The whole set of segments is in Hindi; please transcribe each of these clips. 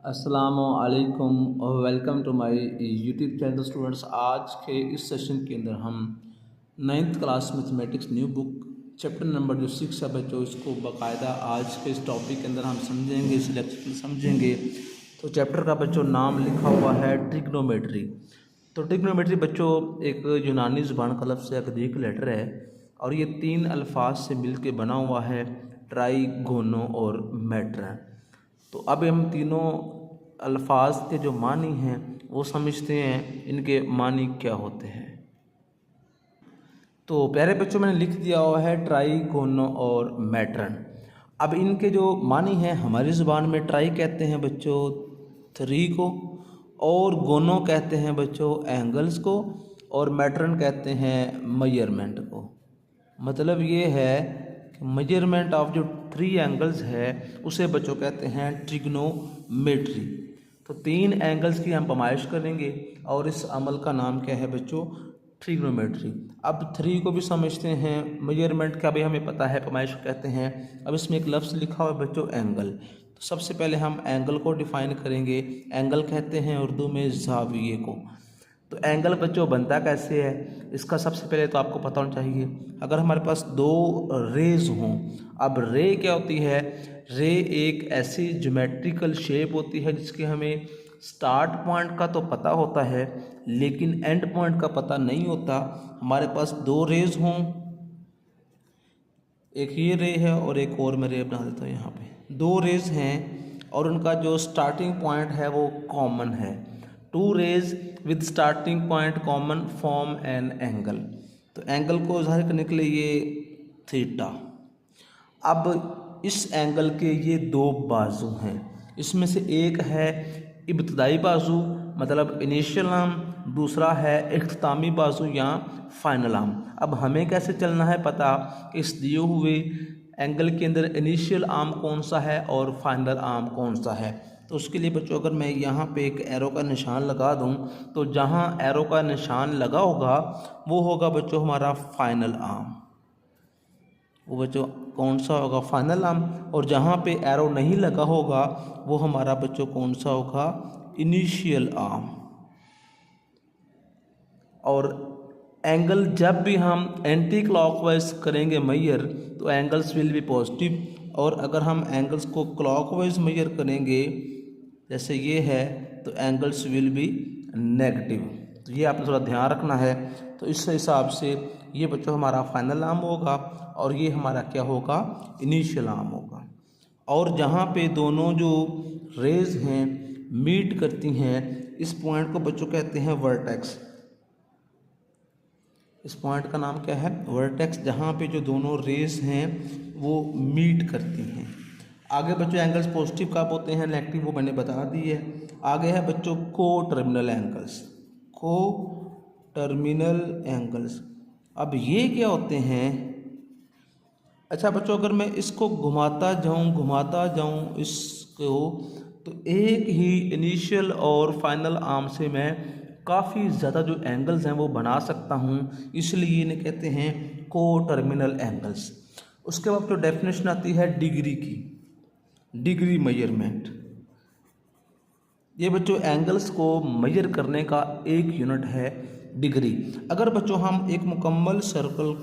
अस्सलामुअलैकुम और welcome to my YouTube channel students. आज के इस सेशन के अंदर हम 9th class mathematics new book chapter number जो 6 है बच्चों, इसको बाकायदा आज के इस टॉपिक के अंदर हम समझेंगे, इस लेक्चर में समझेंगे। तो चैप्टर का बच्चों नाम लिखा हुआ है ट्रिग्नोमेट्री। तो ट्रिग्नोमेट्री बच्चों एक यूनानी ज़ुबान का लफ्ज़ है, ग्रीक लेटर है और ये 3 अल्फाज से मिलके बना हुआ है, ट्राइगोनो और मैट्रन। तो अब हम तीनों अल्फाज के जो मानी हैं वो समझते हैं, इनके मानी क्या होते हैं। तो प्यारे बच्चों मैंने लिख दिया हुआ है ट्राइगोनो और मैट्रन। अब इनके जो मानी हैं हमारी ज़ुबान में ट्राई कहते हैं बच्चों 3 को, और गोनो कहते हैं बच्चों एंगल्स को, और मैट्रन कहते हैं मेजरमेंट को। मतलब ये है कि मेजरमेंट ऑफ जो 3 एंगल्स है उसे बच्चों कहते हैं ट्रिग्नोमेट्री। तो 3 एंगल्स की हम पैमाइश करेंगे और इस अमल का नाम क्या है बच्चों, ट्रिग्नोमेट्री। अब 3 को भी समझते हैं, मेजरमेंट का भी हमें पता है, पैमाइश कहते हैं। अब इसमें एक लफ्ज़ लिखा हुआ है बच्चों एंगल। तो सबसे पहले हम एंगल को डिफाइन करेंगे। एंगल कहते हैं उर्दू में ज़ाविये को। तो एंगल बच्चों बनता कैसे है, इसका सबसे पहले तो आपको पता होना चाहिए। अगर हमारे पास 2 रेज हों, अब रे क्या होती है, रे एक ऐसी ज्योमेट्रिकल शेप होती है जिसके हमें स्टार्ट पॉइंट का तो पता होता है लेकिन एंड पॉइंट का पता नहीं होता। हमारे पास 2 रेज हों, एक ये रे है और एक और मैं रे बना देता हूँ। यहाँ पे 2 रेज हैं और उनका जो स्टार्टिंग पॉइंट है वो कॉमन है। 2 rays with starting point common form an angle. तो एंगल को ज़ाहिर करने के लिए ये थीटा। अब इस एंगल के ये 2 बाजू हैं, इसमें से एक है इब्तदाई बाजू मतलब इनिशियल आर्म, दूसरा है इख्तितामी बाजू या फाइनल आर्म। अब हमें कैसे चलना है पता कि इस दिए हुए एंगल के अंदर इनिशियल आर्म कौन सा है और फाइनल आर्म कौन सा है। तो उसके लिए बच्चों अगर मैं यहाँ पे एक एरो का निशान लगा दूँ तो जहाँ एरो का निशान लगा होगा वो होगा बच्चों हमारा फाइनल आर्म। वो बच्चों कौन सा होगा, फाइनल आर्म। और जहाँ पे एरो नहीं लगा होगा वो हमारा बच्चों कौन सा होगा, इनिशियल आर्म। और एंगल जब भी हम एंटी क्लॉकवाइज करेंगे मेजर तो एंगल्स विल बी पॉजिटिव, और अगर हम एंगल्स को क्लॉकवाइज मेजर करेंगे जैसे ये है तो एंगल्स विल बी नेगेटिव। तो ये आपने थोड़ा ध्यान रखना है। तो इस हिसाब से ये बच्चों हमारा फाइनल आर्म होगा और ये हमारा क्या होगा, इनिशियल आर्म होगा। और जहाँ पे दोनों जो रेज हैं मीट करती हैं इस पॉइंट को बच्चों कहते हैं वर्टेक्स। इस पॉइंट का नाम क्या है, वर्टेक्स, जहाँ पे जो दोनों रेज हैं वो मीट करती हैं। आगे बच्चों एंगल्स पॉजिटिव कब होते हैं, नेगेटिव, वो मैंने बता दी है। आगे है बच्चों को टर्मिनल एंगल्स। को टर्मिनल एंगल्स, अब ये क्या होते हैं। अच्छा बच्चों अगर मैं इसको घुमाता जाऊँ इसको, तो एक ही इनिशियल और फाइनल आर्म से मैं काफ़ी ज़्यादा जो एंगल्स हैं वो बना सकता हूँ, इसलिए इन्हें कहते हैं को टर्मिनल एंगल्स। उसके बाद जो डेफिनेशन आती है डिग्री की, डिग्री मेजरमेंट। ये बच्चों एंगल्स को मेजर करने का एक यूनिट है डिग्री। अगर बच्चों हम एक मुकम्मल सर्कल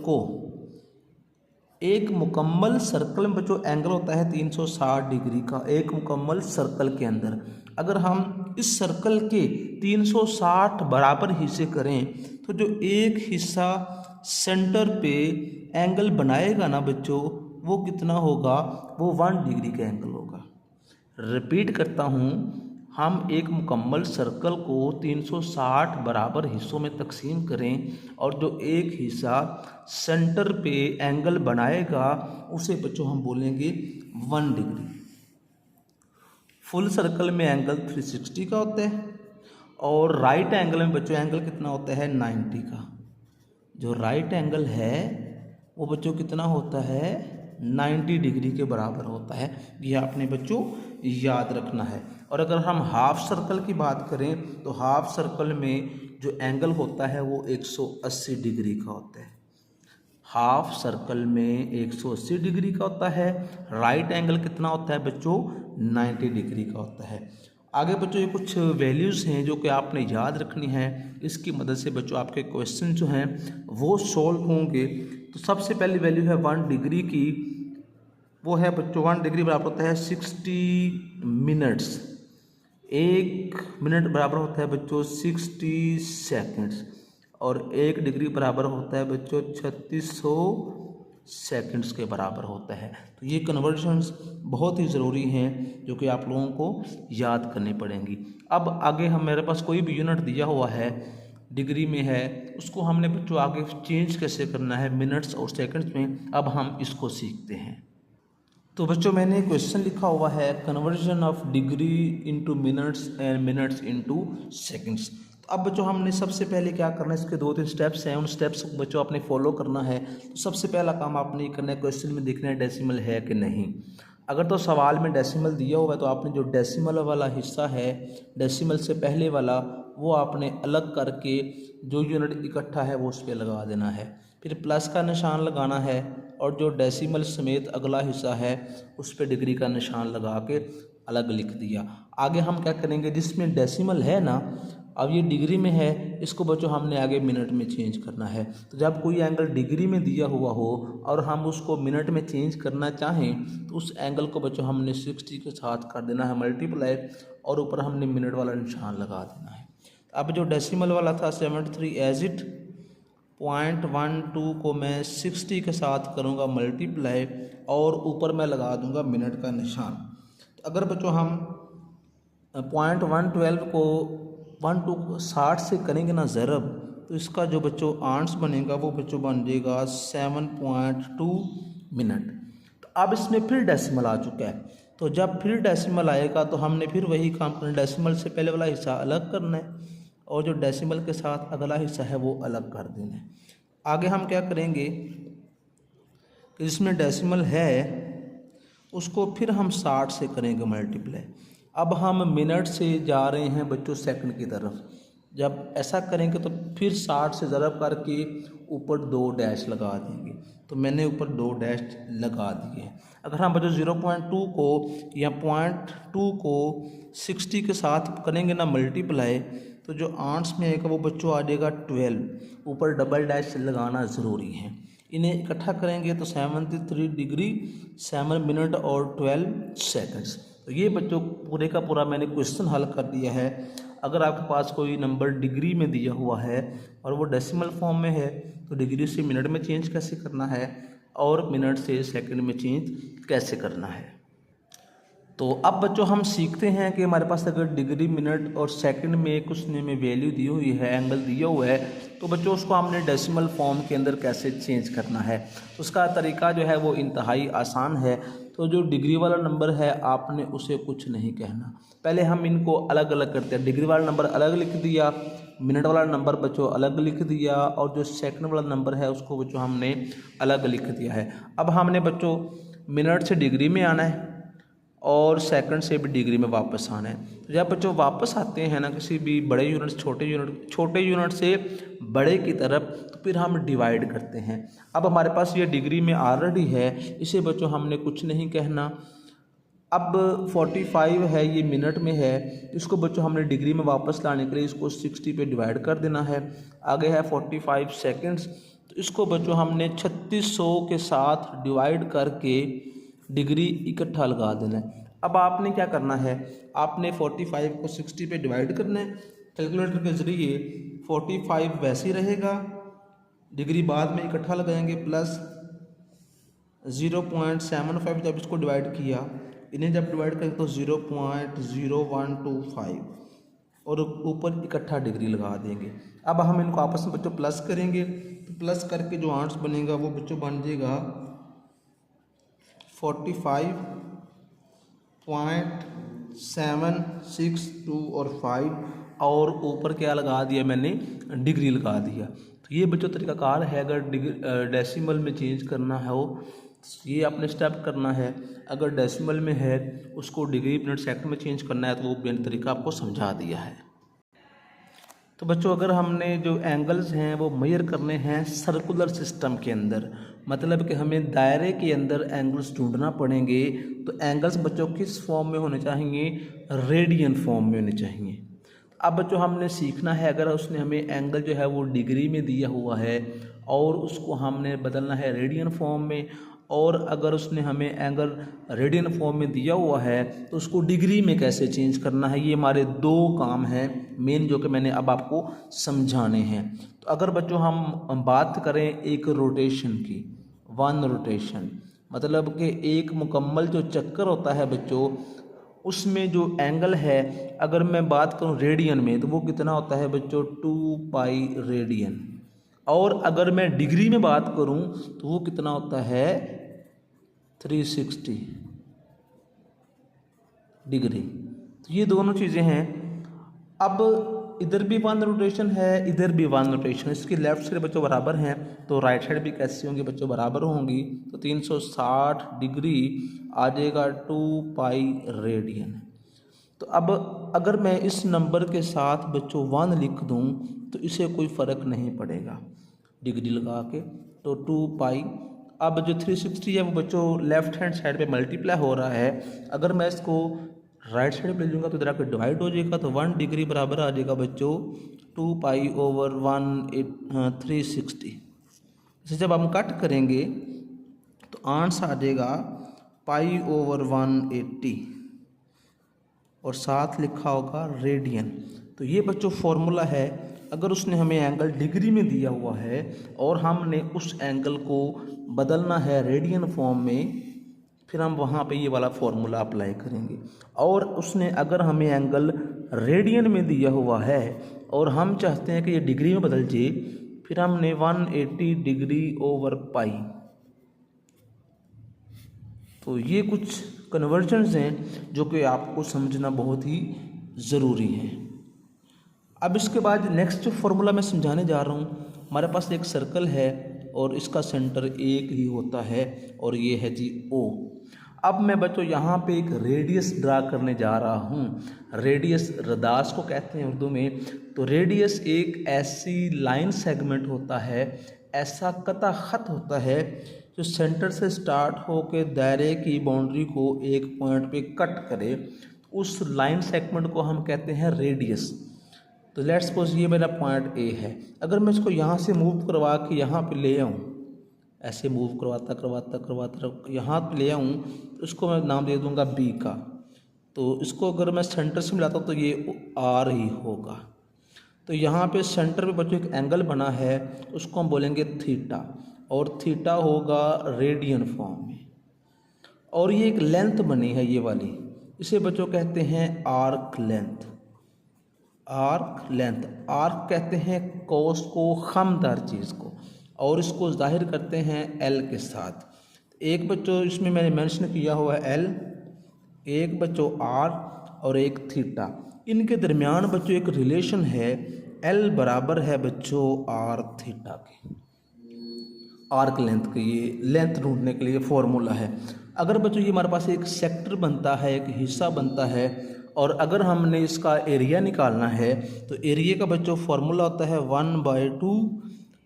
में बच्चों एंगल होता है 360 डिग्री का एक मुकम्मल सर्कल के अंदर, अगर हम इस सर्कल के 360 बराबर हिस्से करें तो जो एक हिस्सा सेंटर पे एंगल बनाएगा ना बच्चों वो कितना होगा, वो 1 डिग्री का एंगल होगा। रिपीट करता हूँ, हम एक मुकम्मल सर्कल को 360 बराबर हिस्सों में तकसीम करें और जो एक हिस्सा सेंटर पे एंगल बनाएगा उसे बच्चों हम बोलेंगे 1 डिग्री। फुल सर्कल में एंगल 360 का होता है और राइट एंगल में बच्चों एंगल कितना होता है, 90 का। जो राइट एंगल है वो बच्चों कितना होता है, 90 डिग्री के बराबर होता है। ये आपने बच्चों याद रखना है। और अगर हम हाफ सर्कल की बात करें तो हाफ सर्कल में जो एंगल होता है वो 180 डिग्री का होता है। हाफ सर्कल में 180 डिग्री का होता है। राइट एंगल कितना होता है बच्चों, 90 डिग्री का होता है। आगे बच्चों ये कुछ वैल्यूज़ हैं जो कि आपने याद रखनी है। इसकी मदद से बच्चों आपके क्वेश्चन जो हैं वो सॉल्व होंगे। तो सबसे पहली वैल्यू है 1 डिग्री की, वो है बच्चों 1 डिग्री बराबर होता है 60 मिनट्स। 1 मिनट बराबर होता है बच्चों 60 सेकंड्स, और 1 डिग्री बराबर होता है बच्चों 3600 सेकंड्स के बराबर होता है। तो ये कन्वर्जन्स बहुत ही ज़रूरी हैं जो कि आप लोगों को याद करनी पड़ेंगी। अब आगे हम मेरे पास कोई भी यूनिट दिया हुआ है डिग्री में है, उसको हमने बच्चों आगे चेंज कैसे करना है मिनट्स और सेकंड्स में, अब हम इसको सीखते हैं। तो बच्चों मैंने क्वेश्चन लिखा हुआ है conversion of degree into minutes and minutes into seconds. तो अब बच्चों हमने सबसे पहले क्या करना है, इसके 2-3 स्टेप्स हैं, उन स्टेप्स को बच्चों आपने फॉलो करना है। तो सबसे पहला काम आपने ये करना है, क्वेश्चन में देखना है डेसिमल है कि नहीं। अगर तो सवाल में डेसिमल दिया हुआ है तो आपने जो डेसिमल वाला हिस्सा है, डेसिमल से पहले वाला, वो आपने अलग करके जो यूनिट इकट्ठा है वो उस पर लगा देना है। फिर प्लस का निशान लगाना है, और जो डेसिमल समेत अगला हिस्सा है उस पर डिग्री का निशान लगा के अलग लिख दिया। आगे हम क्या करेंगे, जिसमें डेसिमल है ना, अब ये डिग्री में है, इसको बच्चों हमने आगे मिनट में चेंज करना है। तो जब कोई एंगल डिग्री में दिया हुआ हो और हम उसको मिनट में चेंज करना चाहें, तो उस एंगल को बच्चों हमने 60 के साथ कर देना है मल्टीप्लाई, और ऊपर हमने मिनट वाला निशान लगा देना है। अब जो डेसिमल वाला था 73 एज इट, 0.12 को मैं 60 के साथ करूँगा मल्टीप्लाई, और ऊपर मैं लगा दूँगा मिनट का निशान। तो अगर बच्चों हम 0.112 को 60 से करेंगे ना ज़रब, तो इसका जो बच्चों आंसर बनेगा वो बच्चों बन जाएगा 7.2 मिनट। तो अब इसमें फिर डेसिमल आ चुका है, तो जब फिर डेसिमल आएगा तो हमने फिर वही काम करना, डेसिमल से पहले वाला हिस्सा अलग करना है, और जो डेसिमल के साथ अगला हिस्सा है वो अलग कर देना है। आगे हम क्या करेंगे कि जिसमें डेसिमल है उसको फिर हम 60 से करेंगे मल्टीप्लाई। अब हम मिनट से जा रहे हैं बच्चों सेकंड की तरफ, जब ऐसा करेंगे तो फिर 60 से ज़रब करके ऊपर 2 डैश लगा देंगे। तो मैंने ऊपर 2 डैश लगा दिए। अगर हम बच्चों 0.2 को या 0.2 को 60 के साथ करेंगे ना मल्टीप्लाई, तो जो आंसर में आएगा वो बच्चों आ जाएगा 12। ऊपर डबल डैश लगाना ज़रूरी है। इन्हें इकट्ठा करेंगे तो 73 डिग्री 7 मिनट और 12 सेकंड्स। तो ये बच्चों पूरे का पूरा मैंने क्वेश्चन हल कर दिया है। अगर आपके पास कोई नंबर डिग्री में दिया हुआ है और वो डेसिमल फॉर्म में है, तो डिग्री से मिनट में चेंज कैसे करना है और मिनट से सेकंड में चेंज कैसे करना है। तो अब बच्चों हम सीखते हैं कि हमारे पास अगर डिग्री मिनट और सेकंड में कुछ में वैल्यू दी हुई है, एंगल दिया हुआ है, तो बच्चों उसको हमने डेसिमल फॉर्म के अंदर कैसे चेंज करना है। उसका तरीका जो है वो इंतहाई आसान है। तो जो डिग्री वाला नंबर है आपने उसे कुछ नहीं कहना, पहले हम इनको अलग अलग करते हैं। डिग्री वाला नंबर अलग लिख दिया, मिनट वाला नंबर बच्चों अलग लिख दिया, और जो सेकंड वाला नंबर है उसको बच्चों हमने अलग लिख दिया है। अब हमने बच्चों मिनट से डिग्री में आना है और सेकंड से भी डिग्री में वापस आना है। तो जब बच्चों वापस आते हैं ना किसी भी बड़े यूनिट छोटे यूनिट से बड़े की तरफ, तो फिर हम डिवाइड करते हैं। अब हमारे पास ये डिग्री में ऑलरेडी है, इसे बच्चों हमने कुछ नहीं कहना। अब 45 है, ये मिनट में है, इसको बच्चों हमने डिग्री में वापस लाने के लिए इसको 60 पे डिवाइड कर देना है। आगे है 45 सेकेंड्स, तो इसको बच्चों हमने 3600 के साथ डिवाइड करके डिग्री इकट्ठा लगा देना है। अब आपने क्या करना है, आपने 45 को 60 पे डिवाइड करना है कैलकुलेटर के ज़रिए। 45 वैसे ही रहेगा, डिग्री बाद में इकट्ठा लगाएंगे, प्लस 0.75 जब इसको डिवाइड किया, इन्हें जब डिवाइड करें तो 0.0125 और ऊपर इकट्ठा डिग्री लगा देंगे। अब हम इनको आपस में बच्चों प्लस करेंगे, तो प्लस करके जो आंसर बनेगा वो बच्चों बन जाएगा 45.762 और 5, और ऊपर क्या लगा दिया मैंने, डिग्री लगा दिया। तो ये बच्चों तरीकाकार है। अगर डेसिमल में चेंज करना है हो, ये आपने स्टेप करना है। अगर डेसिमल में है उसको डिग्री मिनट सेकंड में चेंज करना है, तो वो मैंने तरीका आपको समझा दिया है। तो बच्चों अगर हमने जो एंगल्स हैं वो मेजर करने हैं सर्कुलर सिस्टम के अंदर, मतलब कि हमें दायरे के अंदर एंगल्स ढूंढना पड़ेंगे, तो एंगल्स बच्चों किस फॉर्म में होने चाहिए, रेडियन फॉर्म में होने चाहिए। अब बच्चों हमने सीखना है, अगर उसने हमें एंगल जो है वो डिग्री में दिया हुआ है और उसको हमने बदलना है रेडियन फॉर्म में, और अगर उसने हमें एंगल रेडियन फॉर्म में दिया हुआ है तो उसको डिग्री में कैसे चेंज करना है, ये हमारे दो काम हैं मेन जो कि मैंने अब आपको समझाने हैं। तो अगर बच्चों हम बात करें एक रोटेशन की, वन रोटेशन, मतलब कि एक मुकम्मल जो चक्कर होता है बच्चों, उसमें जो एंगल है अगर मैं बात करूं रेडियन में तो वो कितना होता है बच्चों, 2 पाई रेडियन। और अगर मैं डिग्री में बात करूं तो वो कितना होता है, 360 डिग्री। तो ये दोनों चीज़ें हैं। अब इधर भी वन रोटेशन है, इधर भी वन रोटेशन, इसकी लेफ्ट साइड बच्चों बराबर हैं, तो राइट साइड भी कैसी होंगी बच्चों, बराबर होंगी। तो 360 डिग्री आ जाएगा 2 पाई रेडियन। तो अब अगर मैं इस नंबर के साथ बच्चों 1 लिख दूं तो इसे कोई फ़र्क नहीं पड़ेगा डिग्री लगा के, तो 2 पाई। अब जो 360 है वो बच्चों लेफ्ट हैंड साइड पे मल्टीप्लाई हो रहा है, अगर मैं इसको राइट साइड पे ले लूँगा तो इधर आकर डिवाइड हो जाएगा, तो 1 डिग्री बराबर आ जाएगा बच्चों 2 पाई/1 360। इसे जब हम कट करेंगे तो आंसर आ जाएगा पाई/180 और साथ लिखा होगा रेडियन। तो ये बच्चों फॉर्मूला है, अगर उसने हमें एंगल डिग्री में दिया हुआ है और हमने उस एंगल को बदलना है रेडियन फॉर्म में, फिर हम वहाँ पे ये वाला फॉर्मूला अप्लाई करेंगे। और उसने अगर हमें एंगल रेडियन में दिया हुआ है और हम चाहते हैं कि ये डिग्री में बदल जाए, फिर हमने 180 डिग्री/पाई। तो ये कुछ कन्वर्जन्स हैं जो कि आपको समझना बहुत ही ज़रूरी है। अब इसके बाद नेक्स्ट फॉर्मूला मैं समझाने जा रहा हूँ। हमारे पास एक सर्कल है और इसका सेंटर एक ही होता है और ये है जी O। अब मैं बच्चों यहाँ पे एक रेडियस ड्रा करने जा रहा हूँ। रेडियस रदास को कहते हैं उर्दू में। तो रेडियस एक ऐसी लाइन सेगमेंट होता है, ऐसा कता खत होता है जो सेंटर से स्टार्ट होकर दायरे की बाउंड्री को एक पॉइंट पे कट करे। उस लाइन सेगमेंट को हम कहते हैं रेडियस। तो लेट्स सपोज ये मेरा पॉइंट ए है, अगर मैं इसको यहाँ से मूव करवा के यहाँ पे ले आऊँ, ऐसे मूव करवाता करवाता करवाता यहाँ पे ले आऊँ, तो इसको मैं नाम दे दूँगा बी का। तो इसको अगर मैं सेंटर से मिलाता हूँ तो ये आर ही होगा। तो यहाँ पे सेंटर पे बच्चों एक एंगल बना है, उसको हम बोलेंगे थीटा, और थीटा होगा रेडियन फॉर्म में। और ये एक लेंथ बनी है ये वाली, इसे बच्चों कहते हैं arc length. Arc length, arc कहते हैं कोस को, खमदार चीज़ को, और इसको जाहिर करते हैं एल के साथ। एक बच्चों इसमें मैंने मेंशन किया हुआ है एल, एक बच्चों आर और एक थीटा। इनके दरमियान बच्चों एक रिलेशन है, एल बराबर है बच्चों आर थीटा के। आर्क लेंथ के ये लेंथ ढूंढने के लिए फॉर्मूला है। अगर बच्चों ये हमारे पास एक सेक्टर बनता है, एक हिस्सा बनता है, और अगर हमने इसका एरिया निकालना है तो एरिया का बच्चों फॉर्मूला होता है 1/2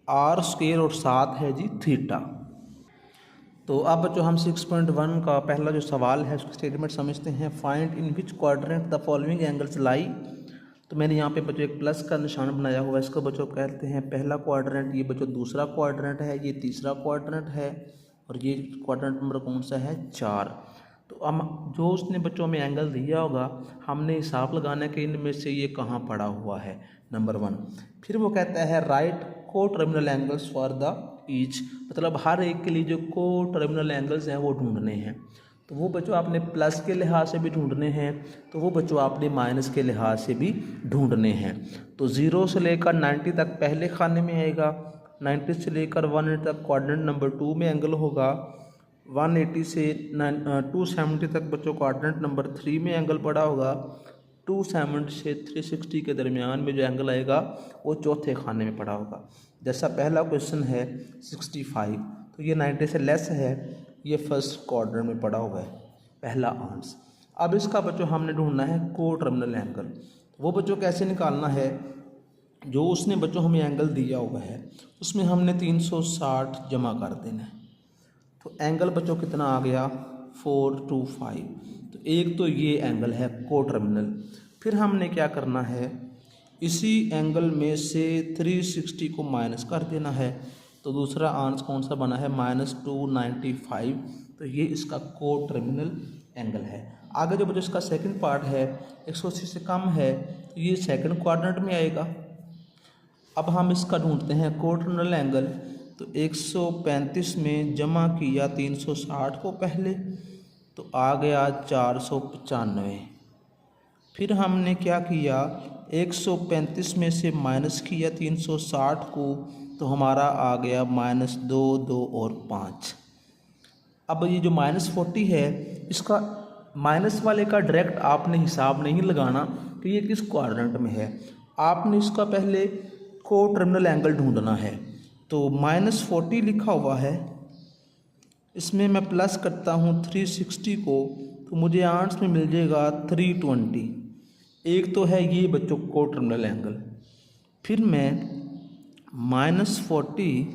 आर स्क्वायर और साथ है जी थीटा। तो अब बच्चों हम 6.1 का पहला जो सवाल है उसका स्टेटमेंट समझते हैं। Find in which quadrant the following angles lie. तो मैंने यहाँ पे बच्चों एक प्लस का निशान बनाया हुआ है, इसको बच्चों कहते हैं पहला क्वाड्रेंट, ये बच्चों दूसरा क्वाड्रेंट है, ये तीसरा क्वाड्रेंट है, और ये क्वाड्रेंट नंबर कौन सा है, 4। तो हम जो उसने बच्चों में एंगल दिया होगा हमने हिसाब लगाना है कि इनमें से ये कहाँ पड़ा हुआ है, नंबर 1। फिर वो कहता है राइट को terminal angles for the each, मतलब हर एक के लिए जो को टर्मिनल एंगल्स हैं वो ढूंढने हैं। तो वो बच्चों आपने प्लस के लिहाज से भी ढूंढने हैं, तो वो बच्चों आपने माइनस के लिहाज से भी ढूंढने हैं। तो 0 से लेकर 90 तक पहले खाने में आएगा, 90 से लेकर 180 तक क्वाड्रेंट नंबर 2 में एंगल होगा, 180 से 270 तक बच्चों क्वाड्रेंट नंबर 3 में एंगल पड़ा होगा, 270 से 360 के दरमियान में जो एंगल आएगा वो चौथे खाने में पड़ा होगा। जैसा पहला क्वेश्चन है 65, तो ये 90 से लेस है, ये फर्स्ट क्वाड्रेंट में पड़ा हुआ है, पहला आंसर। अब इसका बच्चों हमने ढूंढना है को टर्मिनल एंगल। वो बच्चों कैसे निकालना है, जो उसने बच्चों हमें एंगल दिया हुआ है उसमें हमने 360 जमा कर देना है। तो एंगल बच्चों कितना आ गया 425। तो एक तो ये एंगल है को टर्मिनल। फिर हमने क्या करना है, इसी एंगल में से 360 को माइनस कर देना है। तो दूसरा आंसर कौन सा बना है -295। तो ये इसका को टर्मिनल एंगल है। आगे जो बच्चों इसका सेकंड पार्ट है 180 से कम है तो ये सेकंड क्वाड्रेंट में आएगा। अब हम इसका ढूंढते हैं को टर्मिनल एंगल। तो 135 में जमा किया 360 को पहले तो आ गया 495। फिर हमने क्या किया 135 में से माइनस किया 360 को तो हमारा आ गया -2, 2 और 5। अब ये जो -40 है इसका माइनस वाले का डायरेक्ट आपने हिसाब नहीं लगाना कि ये किस क्वाड्रेंट में है। आपने इसका पहले को टर्मिनल एंगल ढूंढना है। तो -40 लिखा हुआ है, इसमें मैं प्लस करता हूँ 360 को तो मुझे आंसर में मिल जाएगा 320। एक तो है ये बच्चों को टर्मिनल एंगल। फिर मैं -40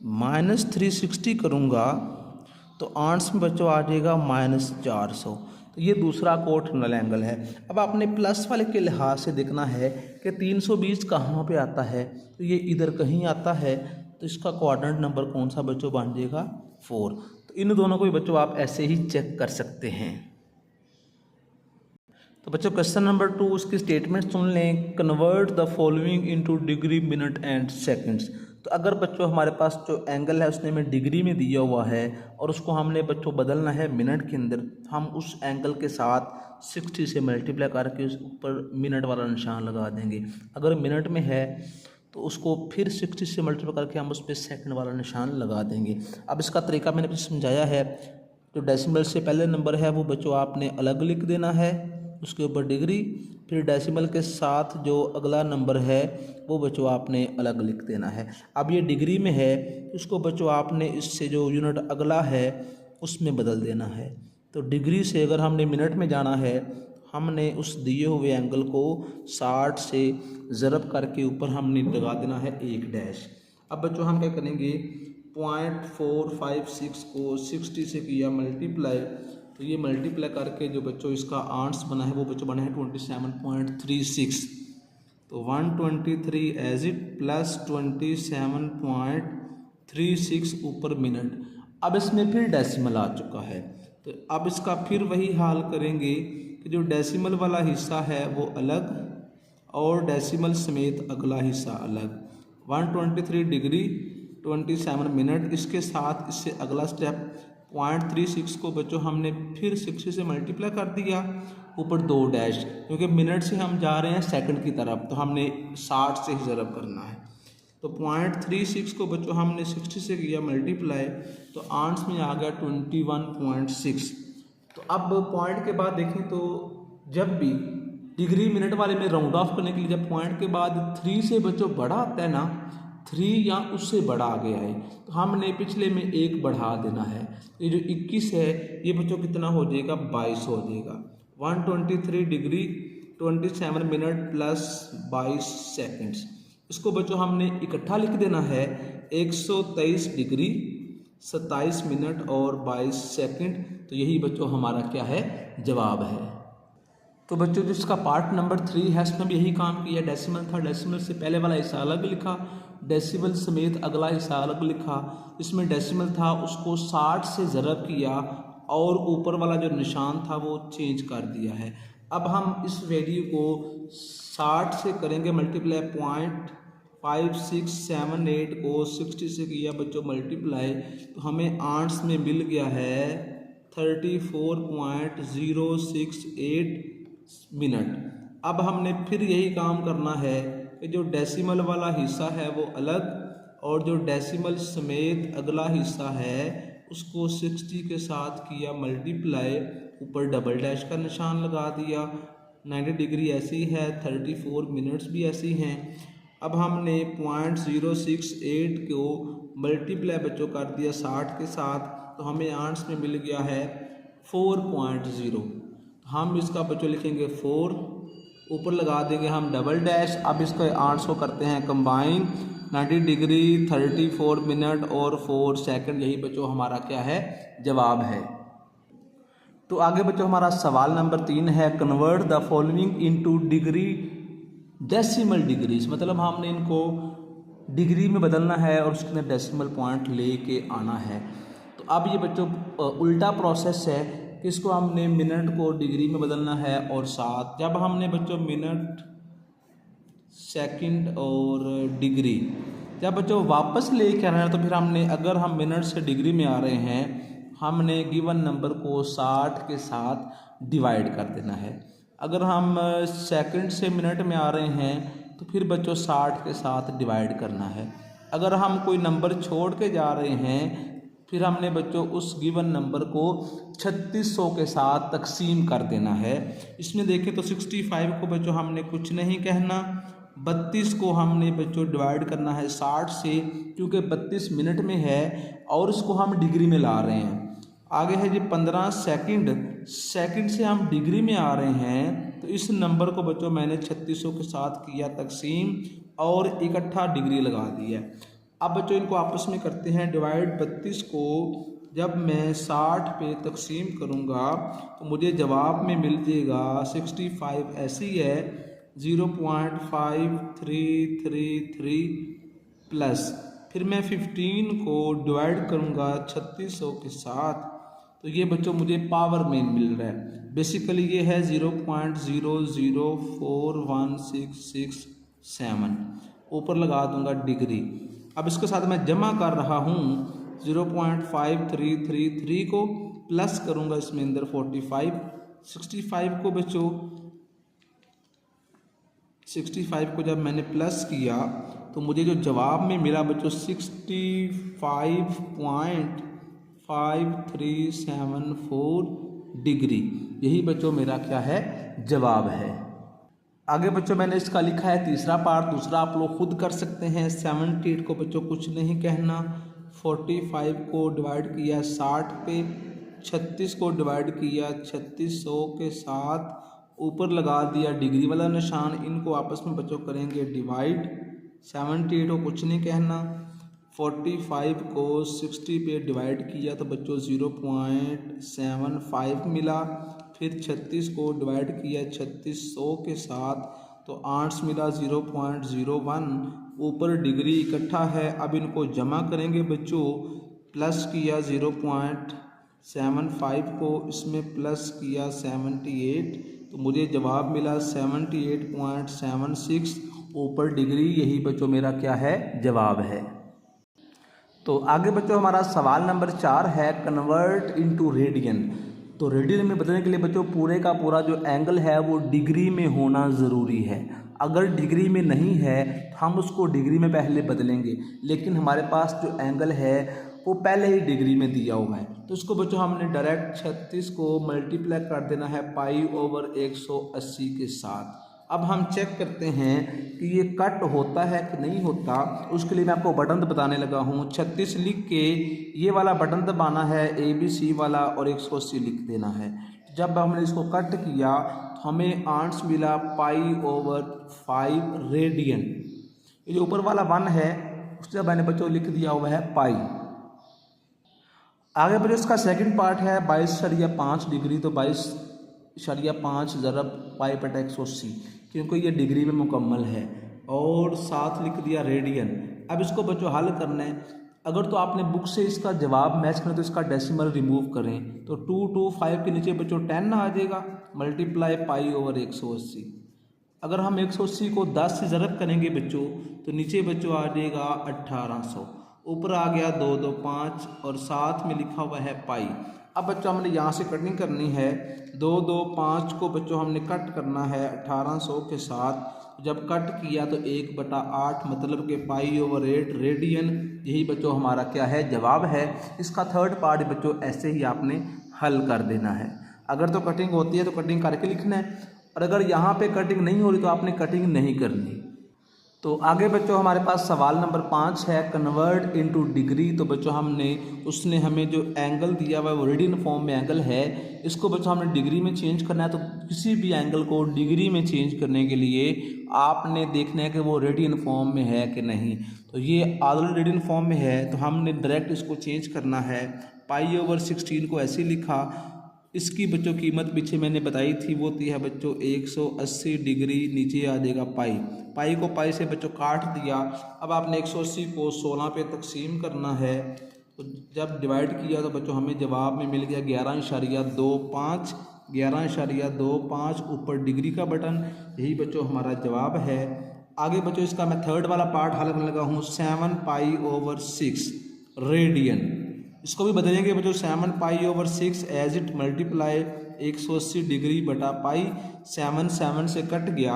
-360 करूँगा तो आंसर में बच्चों आ जाएगा -400। तो ये दूसरा को टर्मिनल एंगल है। अब आपने प्लस वाले के लिहाज से देखना है कि 320 कहाँ पे आता है, तो ये इधर कहीं आता है। तो इसका क्वाड्रेंट नंबर कौन सा बच्चों बन जाएगा 4। तो इन दोनों को भी बच्चों आप ऐसे ही चेक कर सकते हैं। तो बच्चों क्वेश्चन नंबर 2 उसकी स्टेटमेंट सुन लें। Convert the following into degree, minute and seconds. तो अगर बच्चों हमारे पास जो एंगल है उसने हमें डिग्री में दिया हुआ है और उसको हमने बच्चों बदलना है मिनट के अंदर, हम उस एंगल के साथ 60 से मल्टीप्लाई करके उस ऊपर मिनट वाला निशान लगा देंगे। अगर मिनट में है तो उसको फिर 60 से मल्टीप्लाई करके हम उस पर सेकंड वाला निशान लगा देंगे। अब इसका तरीका मैंने समझाया है। जो डेसिमल से पहले नंबर है वो बच्चों आपने अलग लिख देना है, उसके ऊपर डिग्री, फिर डेसिमल के साथ जो अगला नंबर है वो बच्चों आपने अलग लिख देना है। अब ये डिग्री में है, उसको बच्चों आपने इससे जो यूनिट अगला है उसमें बदल देना है। तो डिग्री से अगर हमने मिनट में जाना है, हमने उस दिए हुए एंगल को 60 से ज़रब करके ऊपर हमने लगा देना है एक डैश। अब बच्चों हम क्या करेंगे, 0.456 को 60 से किया मल्टीप्लाई, तो ये मल्टीप्लाई करके जो बच्चों इसका आंसर बना है वो बच्चों बना है 27.36। तो 123 एज इट प्लस 27.36 ऊपर मिनट। अब इसमें फिर डेसिमल आ चुका है, तो अब इसका फिर वही हाल करेंगे कि जो डेसिमल वाला हिस्सा है वो अलग और डेसिमल समेत अगला हिस्सा अलग। 123 डिग्री 27 मिनट, इसके साथ इससे अगला स्टेप 0.36 को बच्चों हमने फिर 60 से मल्टीप्लाई कर दिया, ऊपर 2 डैश, क्योंकि मिनट से हम जा रहे हैं सेकंड की तरफ तो हमने 60 से ही ज़रब करना है। तो 0.36 को बच्चों हमने 60 से किया मल्टीप्लाई, तो आंसर में आ गया 21.6। तो अब पॉइंट के बाद देखें तो जब भी डिग्री मिनट वाले में राउंड ऑफ करने के लिए जब पॉइंट के बाद 3 से बच्चों बड़ा आता है ना, 3 या उससे बड़ा आ गया है, तो हमने पिछले में 1 बढ़ा देना है। ये जो 21 है ये बच्चों कितना हो जाएगा 22 हो जाएगा। 123 डिग्री 27 मिनट प्लस 22 सेकंड्स, इसको बच्चों हमने इकट्ठा लिख देना है 123 डिग्री 27 मिनट और 22 सेकंड। तो यही बच्चों हमारा क्या है जवाब है। तो बच्चों जिसका पार्ट नंबर 3 है इसमें भी यही काम किया। डेसिमल था, डेसिमल से पहले वाला हिस्सा अलग लिखा, डेसिमल समेत अगला हिस्सा अलग लिखा। इसमें डेसिमल था उसको 60 से ज़रब किया और ऊपर वाला जो निशान था वो चेंज कर दिया है। अब हम इस वैल्यू को 60 से करेंगे मल्टीप्लाई, 0.5678 को 60 से किया बच्चों मल्टीप्लाई, तो हमें आंसर में मिल गया है 34.068 मिनट। अब हमने फिर यही काम करना है कि जो डेसिमल वाला हिस्सा है वो अलग और जो डेसिमल समेत अगला हिस्सा है उसको 60 के साथ किया मल्टीप्लाई, ऊपर डबल डैश का निशान लगा दिया। 90 डिग्री ऐसी है, 34 मिनट्स भी ऐसी हैं। अब हमने 0.068 को मल्टीप्लाई बच्चों कर दिया 60 के साथ, तो हमें आंसर में मिल गया है 4.0। हम इसका बच्चों लिखेंगे 4, ऊपर लगा देंगे हम डबल डैश। अब इसको 800 करते हैं कंबाइन, 90 डिग्री 34 मिनट और 4 सेकंड, यही बच्चों हमारा क्या है, जवाब है। तो आगे बच्चों हमारा सवाल नंबर 3 है, convert the following into degree decimal degrees, मतलब हमने इनको डिग्री में बदलना है और उसके अंदर डेसिमल पॉइंट लेके आना है। तो अब ये बच्चों उल्टा प्रोसेस है कि इसको हमने मिनट को डिग्री में बदलना है और साथ जब हमने बच्चों मिनट सेकंड और डिग्री जब बच्चों वापस लेके आना है, तो फिर हमने अगर हम मिनट से डिग्री में आ रहे हैं, हमने गिवन नंबर को 60 के साथ डिवाइड कर देना है। अगर हम सेकंड से मिनट में आ रहे हैं तो फिर बच्चों 60 के साथ डिवाइड करना है। अगर हम कोई नंबर छोड़ के जा रहे हैं फिर हमने बच्चों उस गिवन नंबर को 3600 के साथ तकसीम कर देना है। इसमें देखें तो 65 को बच्चों हमने कुछ नहीं कहना, 32 को हमने बच्चों डिवाइड करना है 60 से, क्योंकि 32 मिनट में है और इसको हम डिग्री में ला रहे हैं। आगे है जी 15 सेकंड से हम डिग्री में आ रहे हैं, तो इस नंबर को बच्चों मैंने 3600 के साथ किया तकसीम और इकट्ठा डिग्री लगा दी है। अब बच्चों इनको आपस में करते हैं डिवाइड। 32 को जब मैं 60 पे तकसीम करूँगा तो मुझे जवाब में मिल जाएगा 65, ऐसी है 0.5333 प्लस, फिर मैं 15 को डिवाइड करूँगा 3600 के साथ, तो ये बच्चों मुझे पावर में मिल रहा है। बेसिकली ये है 0.004167, ऊपर लगा दूंगा डिग्री। अब इसके साथ मैं जमा कर रहा हूँ 0.5333 को प्लस करूँगा इसमें अंदर 45, 65 को बच्चों 65 को जब मैंने प्लस किया तो मुझे जो जवाब में मिला बच्चों 65.5374 डिग्री, यही बच्चों मेरा क्या है, जवाब है। आगे बच्चों मैंने इसका लिखा है तीसरा पार्ट, दूसरा आप लोग खुद कर सकते हैं। 78 को बच्चों कुछ नहीं कहना, 45 को डिवाइड किया 60 पे, 36 को डिवाइड किया 3600 के साथ, ऊपर लगा दिया डिग्री वाला निशान। इनको आपस में बच्चों करेंगे डिवाइड। 78 को कुछ नहीं कहना, 45 को 60 पे डिवाइड किया तो बच्चों 0.75 मिला, फिर 36 को डिवाइड किया 3600 के साथ तो 8 मिला 0.01, ऊपर डिग्री इकट्ठा है। अब इनको जमा करेंगे बच्चों, प्लस किया 0.75 को, इसमें प्लस किया 78, तो मुझे जवाब मिला 78.76, ऊपर डिग्री, यही बच्चों मेरा क्या है, जवाब है। तो आगे बच्चों हमारा सवाल नंबर 4 है, कन्वर्ट इनटू रेडियन। तो रेडियन में बदलने के लिए बच्चों पूरे का पूरा जो एंगल है वो डिग्री में होना ज़रूरी है। अगर डिग्री में नहीं है तो हम उसको डिग्री में पहले बदलेंगे, लेकिन हमारे पास जो एंगल है वो पहले ही डिग्री में दिया हुआ है, तो इसको बच्चों हमने डायरेक्ट 36 को मल्टीप्लाई कर देना है पाई/180 के साथ। अब हम चेक करते हैं कि ये कट होता है कि नहीं होता। उसके लिए मैं आपको बटन बताने लगा हूँ। 36 लिख के ये वाला बटन दबाना है, ABC वाला, और 180 लिख देना है। जब हमने इसको कट किया तो हमें आंसर मिला पाई/5 रेडियन। ये जो ऊपर वाला 1 है उससे मैंने बच्चों लिख दिया हुआ है पाई। आगे बच्चों इसका सेकंड पार्ट है 22.5 डिग्री, तो 22.5 ज़रब पाई/180, क्योंकि ये डिग्री में मुकम्मल है, और साथ लिख दिया रेडियन। अब इसको बच्चों हल करना है। अगर तो आपने बुक से इसका जवाब मैच करना तो इसका डेसिमल रिमूव करें, तो 225 के नीचे बच्चों 10 आ जाएगा, मल्टीप्लाई पाई/180। अगर हम 180 को 10 से ज़रब करेंगे बच्चों तो नीचे बच्चों आ जाएगा 1800, ऊपर आ गया 2 2 5 और साथ में लिखा हुआ है पाई। अब बच्चों हमने यहाँ से कटिंग करनी है, 2 2 5 को बच्चों हमने कट करना है 1800 के साथ। जब कट किया तो 1/8 मतलब के पाई/8 रेडियन, यही बच्चों हमारा क्या है, जवाब है। इसका थर्ड पार्ट बच्चों ऐसे ही आपने हल कर देना है। अगर तो कटिंग होती है तो कटिंग करके लिखना है, और अगर यहाँ पे कटिंग नहीं हो रही तो आपने कटिंग नहीं करनी। तो आगे बच्चों हमारे पास सवाल नंबर 5 है, कन्वर्ट इनटू डिग्री। तो बच्चों उसने हमें जो एंगल दिया हुआ है वो रेडियन फॉर्म में एंगल है, इसको बच्चों हमने डिग्री में चेंज करना है। तो किसी भी एंगल को डिग्री में चेंज करने के लिए आपने देखना है कि वो रेडियन फॉर्म में है कि नहीं। तो ये ऑलरेडी रेडियन फॉर्म में है, तो हमने डायरेक्ट इसको चेंज करना है। पाई/16 को ऐसे लिखा। इसकी बच्चों कीमत पीछे मैंने बताई थी, वो थी है बच्चों 180 डिग्री, नीचे आ जाएगा पाई। पाई को पाई से बच्चों काट दिया। अब आपने 180 को 16 पे तकसीम करना है। तो जब डिवाइड किया तो बच्चों हमें जवाब में मिल गया 11.25। 11.25 ऊपर डिग्री का बटन, यही बच्चों हमारा जवाब है। आगे बच्चों इसका मैं थर्ड वाला पार्ट हल करने लगा हूँ, 7π/6 रेडियन। इसको भी बदलेंगे बच्चों, 7π/6 एज इट मल्टीप्लाई 180 डिग्री बटा पाई। 7 से कट गया।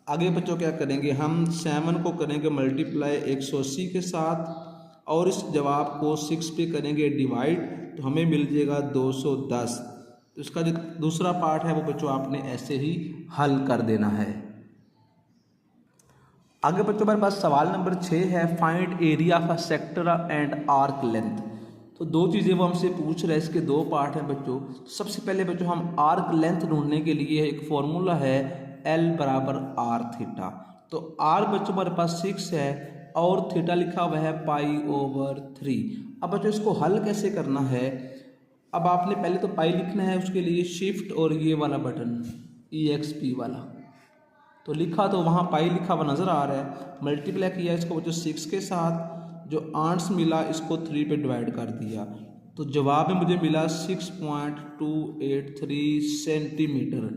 आगे बच्चों क्या करेंगे, हम 7 को करेंगे मल्टीप्लाई 180 के साथ और इस जवाब को 6 पे करेंगे डिवाइड, तो हमें मिल जाएगा 210। तो इसका जो दूसरा पार्ट है वो बच्चों आपने ऐसे ही हल कर देना है। आगे बच्चों हमारे पास सवाल नंबर 6 है, find area of a sector and arc length. तो दो चीज़ें वो हमसे पूछ रहे हैं, इसके दो पार्ट हैं बच्चों। सबसे पहले बच्चों हम आर्क लेंथ ढूंढने के लिए एक फॉर्मूला है L बराबर R थीटा। तो R बच्चों हमारे पास 6 है और थीटा लिखा हुआ है π/3। अब बच्चों इसको हल कैसे करना है, अब आपने पहले तो पाई लिखना है, उसके लिए शिफ्ट और ये वाला बटन EXP वाला, तो लिखा तो वहाँ पाई लिखा हुआ नज़र आ रहा है। मल्टीप्लाई किया इसको बच्चों 6 के साथ, जो आंट्स मिला इसको 3 पे डिवाइड कर दिया, तो जवाब में मुझे मिला 6.283 सेंटीमीटर।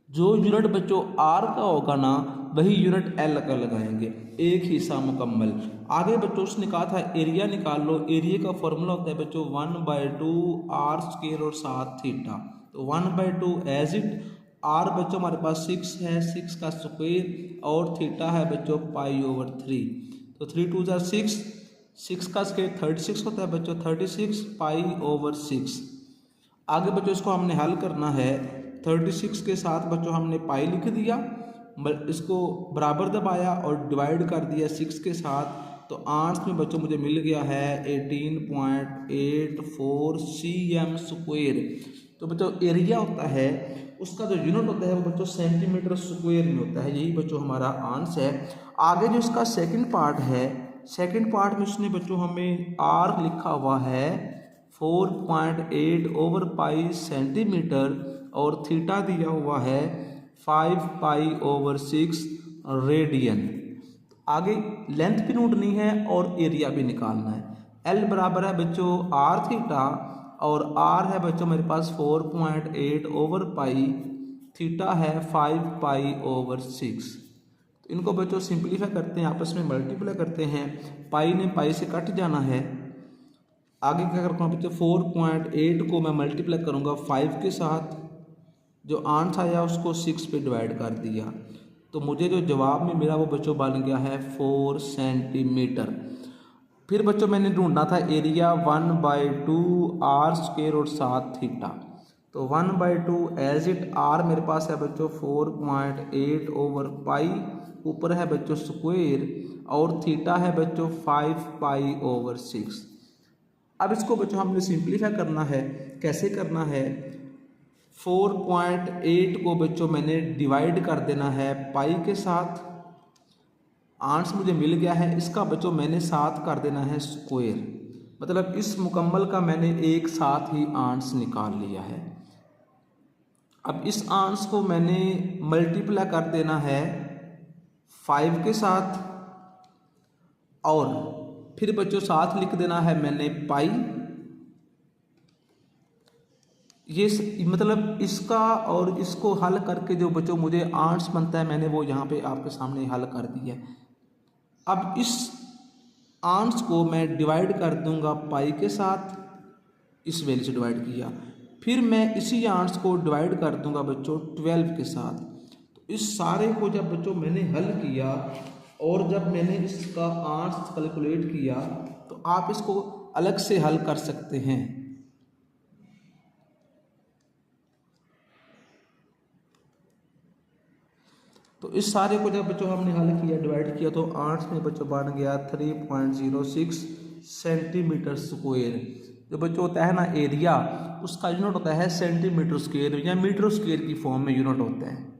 जो यूनिट बच्चों आर का होगा ना, वही यूनिट एल का लगाएंगे, एक हिस्सा मुकम्मल। आगे बच्चों उसने कहा था एरिया निकाल लो। एरिया का फॉर्मूला होता है बच्चों 1/2 R² और साथ थीटा। तो 1/2 एज इट आर बच्चों हमारे पास 6 है, 6 का स्क्वायर और थीटा है बच्चों π/3। तो 3 2 6, 6 का स्क्वायर 36 होता है बच्चों, 36 π/6। आगे बच्चों इसको हमने हल करना है। 36 के साथ बच्चों हमने पाई लिख दिया, इसको बराबर दबाया और डिवाइड कर दिया 6 के साथ। तो आंसर में बच्चों मुझे मिल गया है 18.84 cm²। तो बच्चों एरिया होता है, उसका जो यूनिट होता है वो बच्चों सेंटीमीटर स्क्वायर में होता है। यही बच्चों हमारा आंसर है। आगे जो इसका सेकंड पार्ट है, सेकंड पार्ट में उसने बच्चों हमें आर लिखा हुआ है 4.8/पाई सेंटीमीटर और थीटा दिया हुआ है 5π/6 रेडियन। आगे लेंथ भी ढूंढनी है और एरिया भी निकालना है। एल बराबर है बच्चों आर थीटा और आर है बच्चों मेरे पास 4.8/पाई, थीटा है 5π/6। तो इनको बच्चों सिंप्लीफाई करते हैं, आपस में मल्टीप्लाई करते हैं। पाई ने पाई से कट जाना है। आगे क्या करता हूँ बच्चों, 4.8 को मैं मल्टीप्लाई करूँगा 5 के साथ, जो आंसर आया उसको 6 पे डिवाइड कर दिया, तो मुझे जो जवाब में मिला वो बच्चों बन गया है 4 सेंटीमीटर। फिर बच्चों मैंने ढूंढना था एरिया 1/2 R² और साथ थीटा। तो 1/2 एज इट आर मेरे पास है बच्चों 4.8/पाई, ऊपर है बच्चों स्क्वायर और थीटा है बच्चों 5π/6। अब इसको बच्चों हमने सिंप्लीफाई करना है। कैसे करना है, 4.8 को बच्चों मैंने डिवाइड कर देना है पाई के साथ, आंसर मुझे मिल गया है। इसका बच्चों मैंने साथ कर देना है स्क्वायर, मतलब इस मुकम्मल का मैंने एक साथ ही आंसर निकाल लिया है। अब इस आंसर को मैंने मल्टीप्लाई कर देना है 5 के साथ और फिर बच्चों साथ लिख देना है मैंने पाई। ये मतलब इसका और इसको हल करके जो बच्चों मुझे आंसर बनता है, मैंने वो यहाँ पे आपके सामने हल कर दिया। अब इस आंसर को मैं डिवाइड कर दूंगा पाई के साथ, इस वैल्यू से डिवाइड किया, फिर मैं इसी आंसर को डिवाइड कर दूंगा बच्चों 12 के साथ। तो इस सारे को जब बच्चों मैंने हल किया और जब मैंने इसका आंसर कैलकुलेट किया, तो आप इसको अलग से हल कर सकते हैं। तो इस सारे को जब बच्चों हमने हल किया, डिवाइड किया, तो 8 में बच्चों बन गया 3.06 सेंटीमीटर स्क्वायर। जो बच्चों होता है ना एरिया, उसका यूनिट होता है सेंटीमीटर स्क्वायर या मीटर स्क्वायर की फॉर्म में यूनिट होता है।